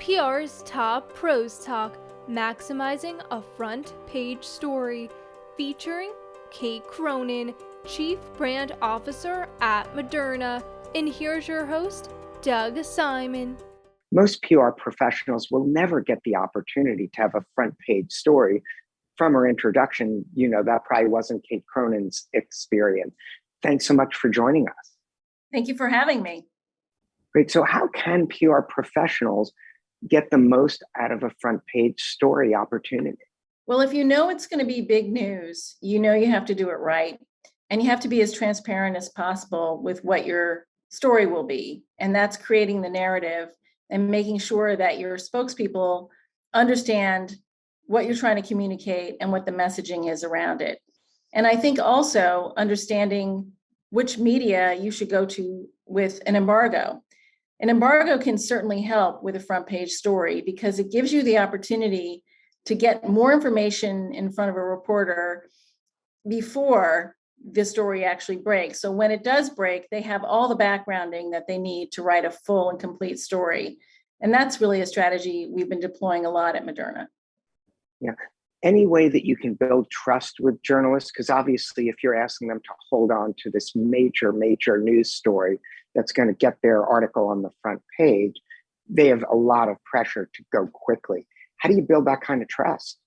PR's top pros talk, maximizing a front page story, featuring Kate Cronin, Chief Brand Officer at Moderna. And here's your host, Doug Simon. Most PR professionals will never get the opportunity to have a front page story. From her introduction, that probably wasn't Kate Cronin's experience. Thanks so much for joining us. Thank you for having me. Great. So how can PR professionals get the most out of a front page story opportunity? Well, if you know it's going to be big news, you have to do it right. And you have to be as transparent as possible with what your story will be. And that's creating the narrative and making sure that your spokespeople understand what you're trying to communicate and what the messaging is around it. And I think also understanding which media you should go to with an embargo. An embargo can certainly help with a front page story because it gives you the opportunity to get more information in front of a reporter before the story actually breaks. So when it does break, they have all the backgrounding that they need to write a full and complete story. And that's really a strategy we've been deploying a lot at Moderna. Yeah. Any way that you can build trust with journalists? Because obviously, if you're asking them to hold on to this major news story that's going to get their article on the front page, they have a lot of pressure to go quickly. How do you build that kind of trust?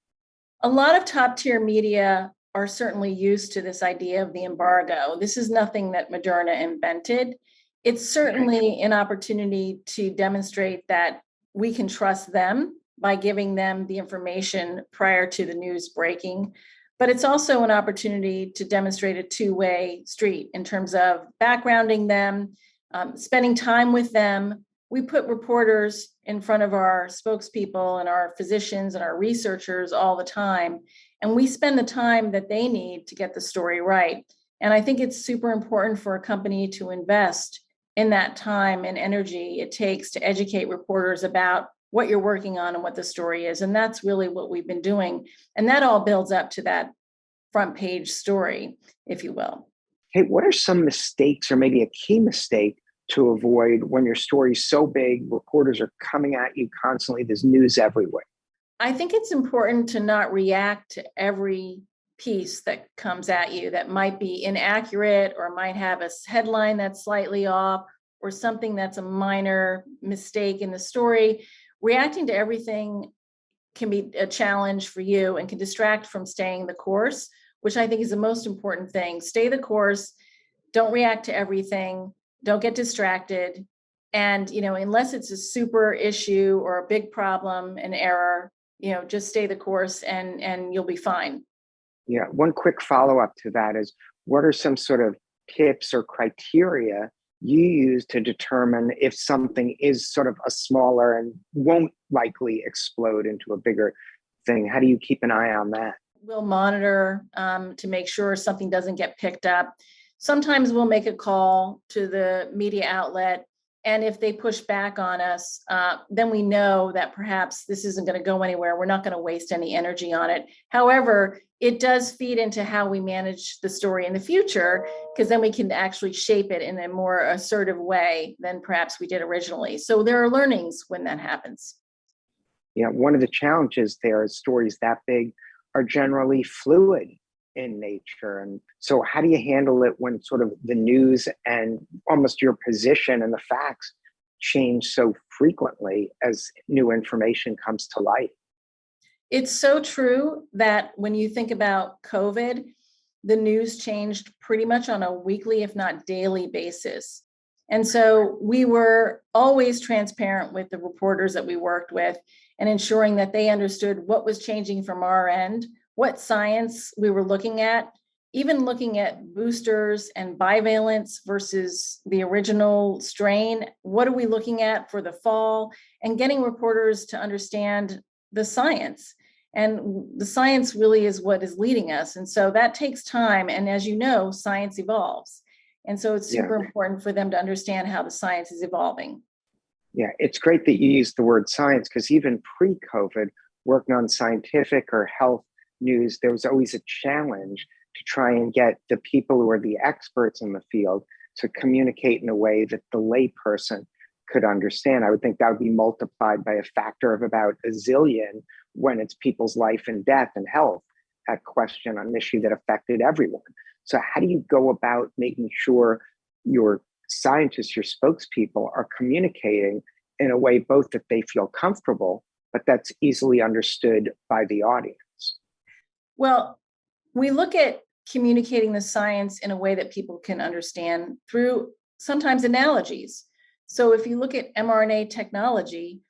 A lot of top tier media are certainly used to this idea of the embargo. This is nothing that Moderna invented. It's certainly an opportunity to demonstrate that we can trust them by giving them the information prior to the news breaking. But it's also an opportunity to demonstrate a two-way street in terms of backgrounding them, spending time with them. We put reporters in front of our spokespeople and our physicians and our researchers all the time. And we spend the time that they need to get the story right. And I think it's super important for a company to invest in that time and energy it takes to educate reporters about what you're working on and what the story is. And that's really what we've been doing. And that all builds up to that front page story, if you will. Hey, what are some mistakes or maybe a key mistake to avoid when your story is so big, reporters are coming at you constantly, there's news everywhere? I think it's important to not react to every piece that comes at you that might be inaccurate or might have a headline that's slightly off or something that's a minor mistake in the story. Reacting to everything can be a challenge for you and can distract from staying the course, which I think is the most important thing. Stay the course, don't react to everything, don't get distracted. And, unless it's a super issue or a big problem, an error, just stay the course and you'll be fine. Yeah. One quick follow-up to that is, what are some sort of tips or criteria you use to determine if something is sort of a smaller and won't likely explode into a bigger thing? How do you keep an eye on that? We'll monitor to make sure something doesn't get picked up. Sometimes we'll make a call to the media outlet. And if they push back on us, then we know that perhaps this isn't going to go anywhere. We're not going to waste any energy on it. However, it does feed into how we manage the story in the future, because then we can actually shape it in a more assertive way than perhaps we did originally. So there are learnings when that happens. Yeah, one of the challenges there is stories that big are generally fluid in nature. And so how do you handle it when sort of the news and almost your position and the facts change so frequently as new information comes to light? It's so true that when you think about COVID, the news changed pretty much on a weekly, if not daily basis. And so we were always transparent with the reporters that we worked with and ensuring that they understood what was changing from our end, what science we were looking at, even looking at boosters and bivalents versus the original strain. What are we looking at for the fall? And getting reporters to understand the science. And the science really is what is leading us. And so that takes time. And as you know, science evolves. And so it's super important for them to understand how the science is evolving. Yeah, it's great that you use the word science, because even pre-COVID, working on scientific or health news, there was always a challenge to try and get the people who are the experts in the field to communicate in a way that the layperson could understand. I would think that would be multiplied by a factor of about a zillion when it's people's life and death and health at question on an issue that affected everyone. So how do you go about making sure your scientists, your spokespeople are communicating in a way both that they feel comfortable, but that's easily understood by the audience? Well, we look at communicating the science in a way that people can understand through sometimes analogies. So if you look at mRNA technology,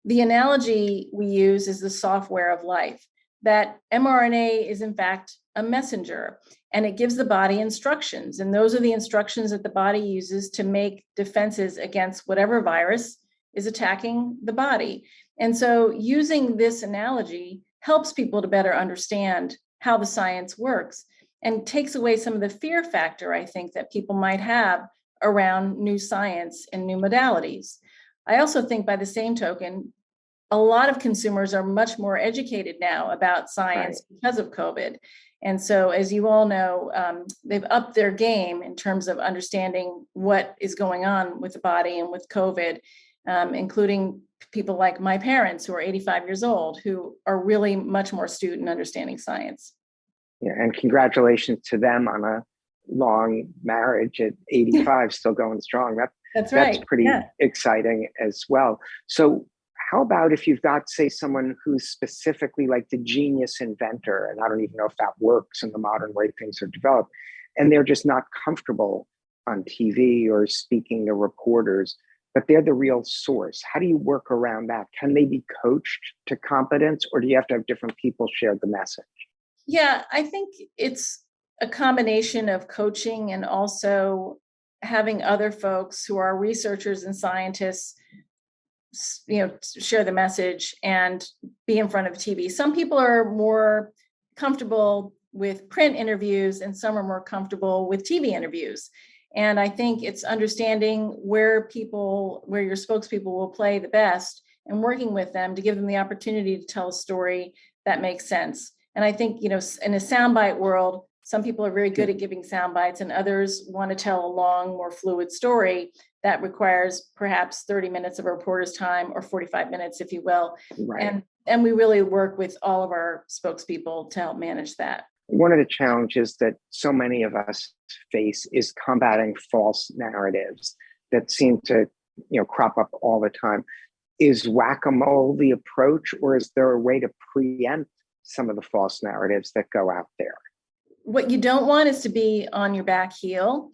the analogy we use is the software of life, that mRNA is in fact a messenger, and it gives the body instructions. And those are the instructions that the body uses to make defenses against whatever virus is attacking the body. And so using this analogy helps people to better understand how the science works and takes away some of the fear factor, I think, that people might have around new science and new modalities. I also think by the same token, a lot of consumers are much more educated now about science because of COVID. And so, as you all know, they've upped their game in terms of understanding what is going on with the body and with COVID, including people like my parents who are 85 years old, who are really much more astute in understanding science. Yeah, and congratulations to them on a long marriage at 85, still going strong. That's right. That's pretty exciting as well. So how about if you've got, say, someone who's specifically like the genius inventor, and I don't even know if that works in the modern way things are developed, and they're just not comfortable on TV or speaking to reporters, but they're the real source. How do you work around that? Can they be coached to competence, or do you have to have different people share the message? Yeah, I think it's a combination of coaching and also having other folks who are researchers and scientists, share the message and be in front of TV. Some people are more comfortable with print interviews and some are more comfortable with TV interviews. And I think it's understanding where your spokespeople will play the best and working with them to give them the opportunity to tell a story that makes sense. And I think, in a soundbite world, some people are very good at giving sound bites and others want to tell a long, more fluid story that requires perhaps 30 minutes of a reporter's time or 45 minutes, if you will. Right. And we really work with all of our spokespeople to help manage that. One of the challenges that so many of us face is combating false narratives that seem to, crop up all the time. Is whack-a-mole the approach, or is there a way to preempt some of the false narratives that go out there? What you don't want is to be on your back heel,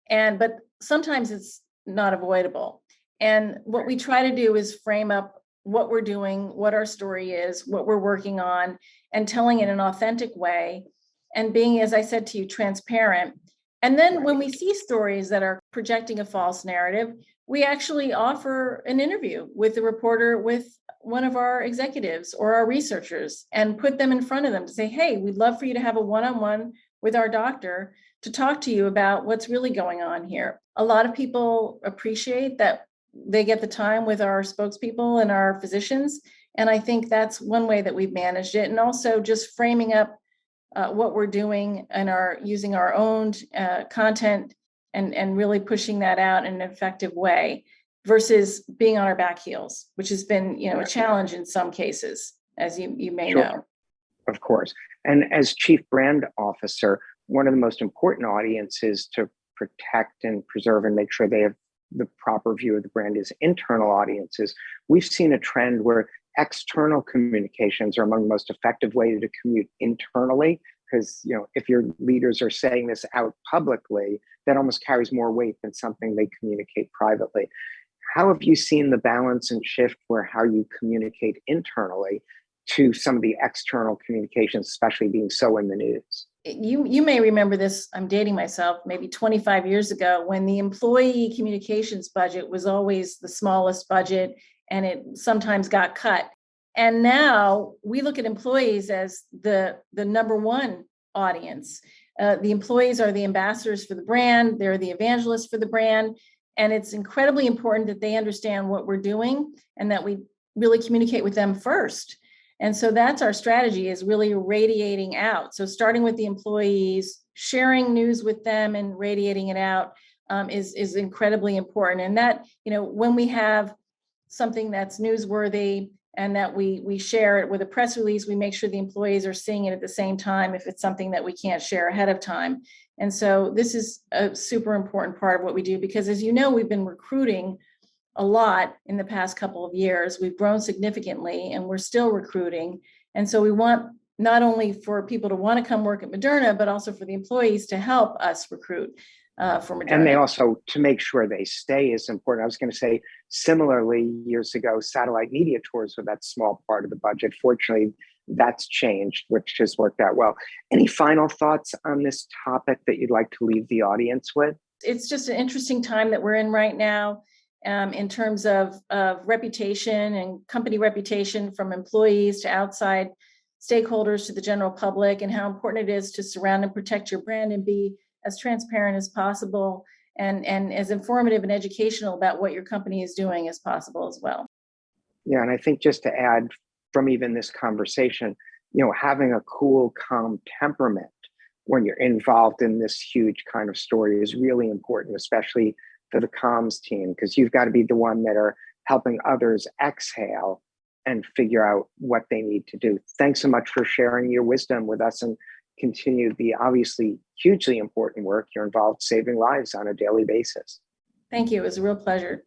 but sometimes it's not avoidable. And what we try to do is frame up what we're doing, what our story is, what we're working on, and telling it in an authentic way, and being, as I said to you, transparent. And then when we see stories that are projecting a false narrative, we actually offer an interview with the reporter, with one of our executives or our researchers, and put them in front of them to say, hey, we'd love for you to have a one-on-one with our doctor to talk to you about what's really going on here. A lot of people appreciate that they get the time with our spokespeople and our physicians. And I think that's one way that we've managed it. And also just framing up what we're doing and using our own content and really pushing that out in an effective way versus being on our back heels, which has been, a challenge in some cases, as you may know. Of course. And as chief brand officer, one of the most important audiences to protect and preserve and make sure they have the proper view of the brand is internal audiences. We've seen a trend where external communications are among the most effective ways to commute internally, because if your leaders are saying this out publicly, that almost carries more weight than something they communicate privately. How have you seen the balance and shift where how you communicate internally to some of the external communications, especially being so in the news? You may remember this, I'm dating myself, maybe 25 years ago, when the employee communications budget was always the smallest budget and it sometimes got cut. And now we look at employees as the number one audience. The employees are the ambassadors for the brand, they're the evangelists for the brand, and it's incredibly important that they understand what we're doing and that we really communicate with them first. And so that's our strategy, is really radiating out. So starting with the employees, sharing news with them and radiating it out, is incredibly important. And that, when we have something that's newsworthy and that we share it with a press release, we make sure the employees are seeing it at the same time if it's something that we can't share ahead of time. And so this is a super important part of what we do, because as you know, we've been recruiting a lot in the past couple of years. We've grown significantly and we're still recruiting. And so we want not only for people to want to come work at Moderna, but also for the employees to help us recruit for Moderna. And they also, to make sure they stay, is important. I was going to say, similarly, years ago, satellite media tours were that small part of the budget. Fortunately, that's changed, which has worked out well. Any final thoughts on this topic that you'd like to leave the audience with? It's just an interesting time that we're in right now in terms of reputation and company reputation, from employees to outside stakeholders to the general public, and how important it is to surround and protect your brand and be as transparent as possible and as informative and educational about what your company is doing as possible as well. Yeah, and I think just to add from even this conversation, having a cool, calm temperament when you're involved in this huge kind of story is really important, especially for the comms team, because you've got to be the one that are helping others exhale and figure out what they need to do. Thanks so much for sharing your wisdom with us and continue the obviously hugely important work you're involved saving lives on a daily basis. Thank you. It was a real pleasure.